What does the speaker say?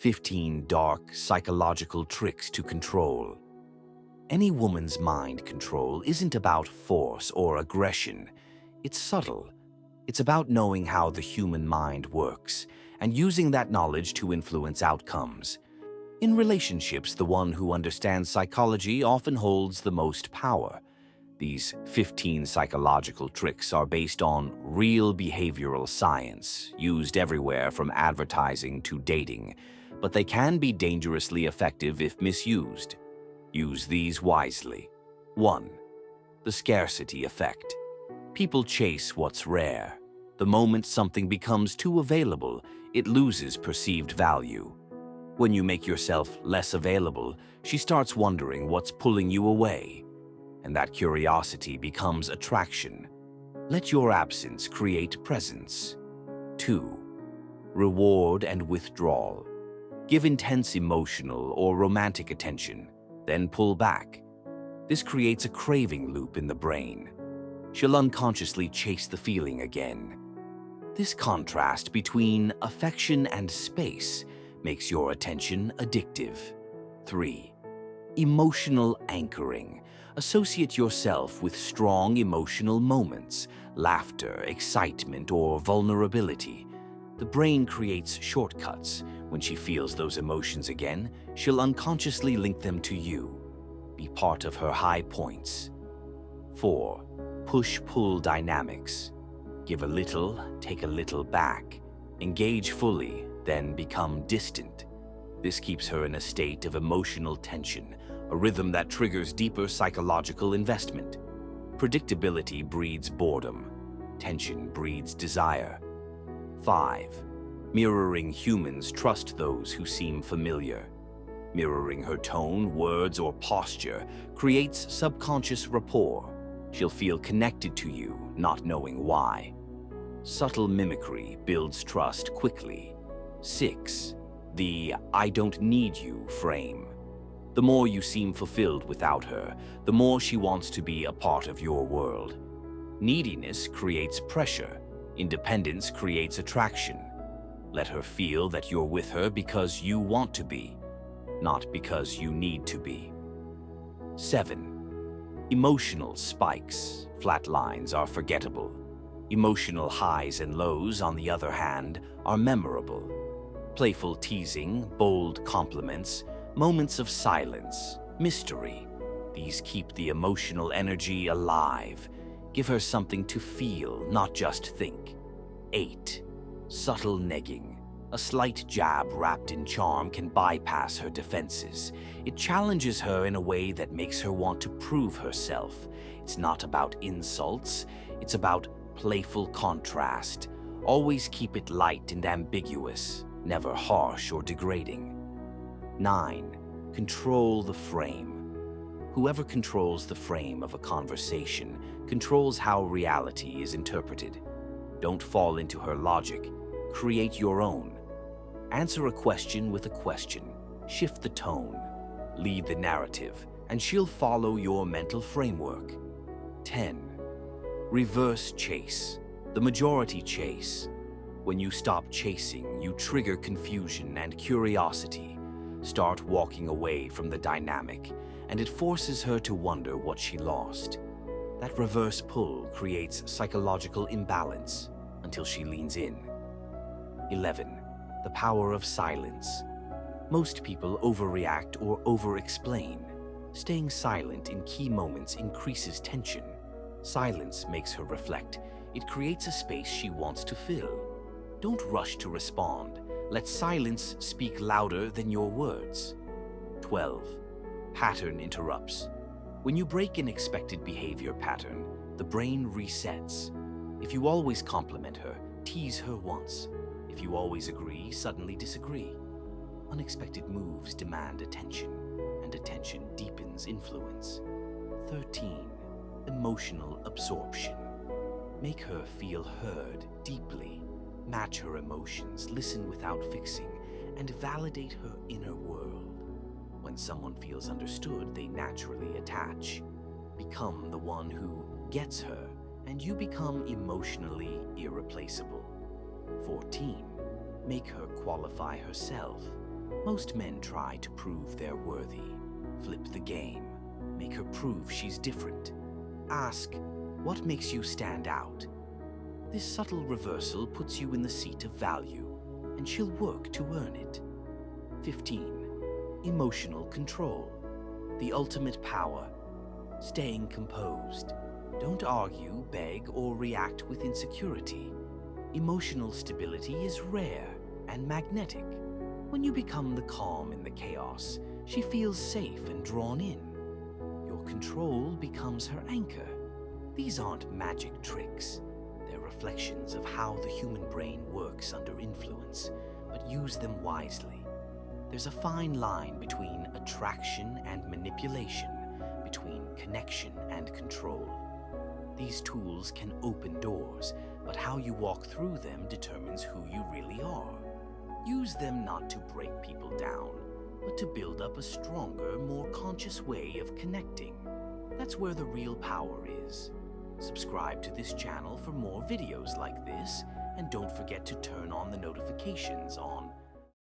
15 dark psychological tricks to control. Any woman's mind control isn't about force or aggression. It's subtle. It's about knowing how the human mind works and using that knowledge to influence outcomes. In relationships, the one who understands psychology often holds the most power. These 15 psychological tricks are based on real behavioral science, used everywhere from advertising to dating, but they can be dangerously effective if misused. Use these wisely. 1. The scarcity effect. People chase what's rare. The moment something becomes too available, it loses perceived value. When you make yourself less available, she starts wondering what's pulling you away. And that curiosity becomes attraction. Let your absence create presence. 2. Reward and withdrawal. Give intense emotional or romantic attention, then pull back. This creates a craving loop in the brain. She'll unconsciously chase the feeling again. This contrast between affection and space makes your attention addictive. 3. Emotional anchoring. Associate yourself with strong emotional moments, laughter, excitement, or vulnerability. The brain creates shortcuts. When she feels those emotions again, she'll unconsciously link them to you. Be part of her high points. 4. Push-pull dynamics. Give a little, take a little back. Engage fully, then become distant. This keeps her in a state of emotional tension, a rhythm that triggers deeper psychological investment. Predictability breeds boredom. Tension breeds desire. 5. Mirroring humans trust those who seem familiar. Mirroring her tone, words, or posture creates subconscious rapport. She'll feel connected to you, not knowing why. Subtle mimicry builds trust quickly. 6. The "I don't need you" frame. The more you seem fulfilled without her, the more she wants to be a part of your world. Neediness creates pressure. Independence creates attraction. Let her feel that you're with her because you want to be, not because you need to be. 7. Emotional spikes. Flat lines are forgettable. Emotional highs and lows, on the other hand, are memorable. Playful teasing, bold compliments, moments of silence, mystery. These keep the emotional energy alive. Give her something to feel, not just think. 8. Subtle negging. A slight jab wrapped in charm can bypass her defenses. It challenges her in a way that makes her want to prove herself. It's not about insults, it's about playful contrast. Always keep it light and ambiguous, never harsh or degrading. 9. Control the frame. Whoever controls the frame of a conversation controls how reality is interpreted. Don't fall into her logic. Create your own. Answer a question with a question. Shift the tone. Lead the narrative, and she'll follow your mental framework. 10. Reverse chase. The majority chase. When you stop chasing, you trigger confusion and curiosity. Start walking away from the dynamic, and it forces her to wonder what she lost. That reverse pull creates psychological imbalance until she leans in. 11. The power of silence. Most people overreact or over-explain. Staying silent in key moments increases tension. Silence makes her reflect. It creates a space she wants to fill. Don't rush to respond. Let silence speak louder than your words. 12. Pattern interrupts. When you break an expected behavior pattern, the brain resets. If you always compliment her, tease her once. If you always agree, suddenly disagree. Unexpected moves demand attention, and attention deepens influence. 13. Emotional absorption. Make her feel heard deeply. Match her emotions, listen without fixing, and validate her inner world. When someone feels understood, they naturally attach. Become the one who gets her, and you become emotionally irreplaceable. 14. Make her qualify herself. Most men try to prove they're worthy. Flip the game. Make her prove she's different. Ask, what makes you stand out? This subtle reversal puts you in the seat of value, and she'll work to earn it. 15. Emotional control. The ultimate power. Staying composed. Don't argue, beg, or react with insecurity. Emotional stability is rare and magnetic. When you become the calm in the chaos, she feels safe and drawn in. Your control becomes her anchor. These aren't magic tricks. They're reflections of how the human brain works under influence, but use them wisely. There's a fine line between attraction and manipulation, between connection and control. These tools can open doors, but how you walk through them determines who you really are. Use them not to break people down, but to build up a stronger, more conscious way of connecting. That's where the real power is. Subscribe to this channel for more videos like this, and don't forget to turn on the notifications on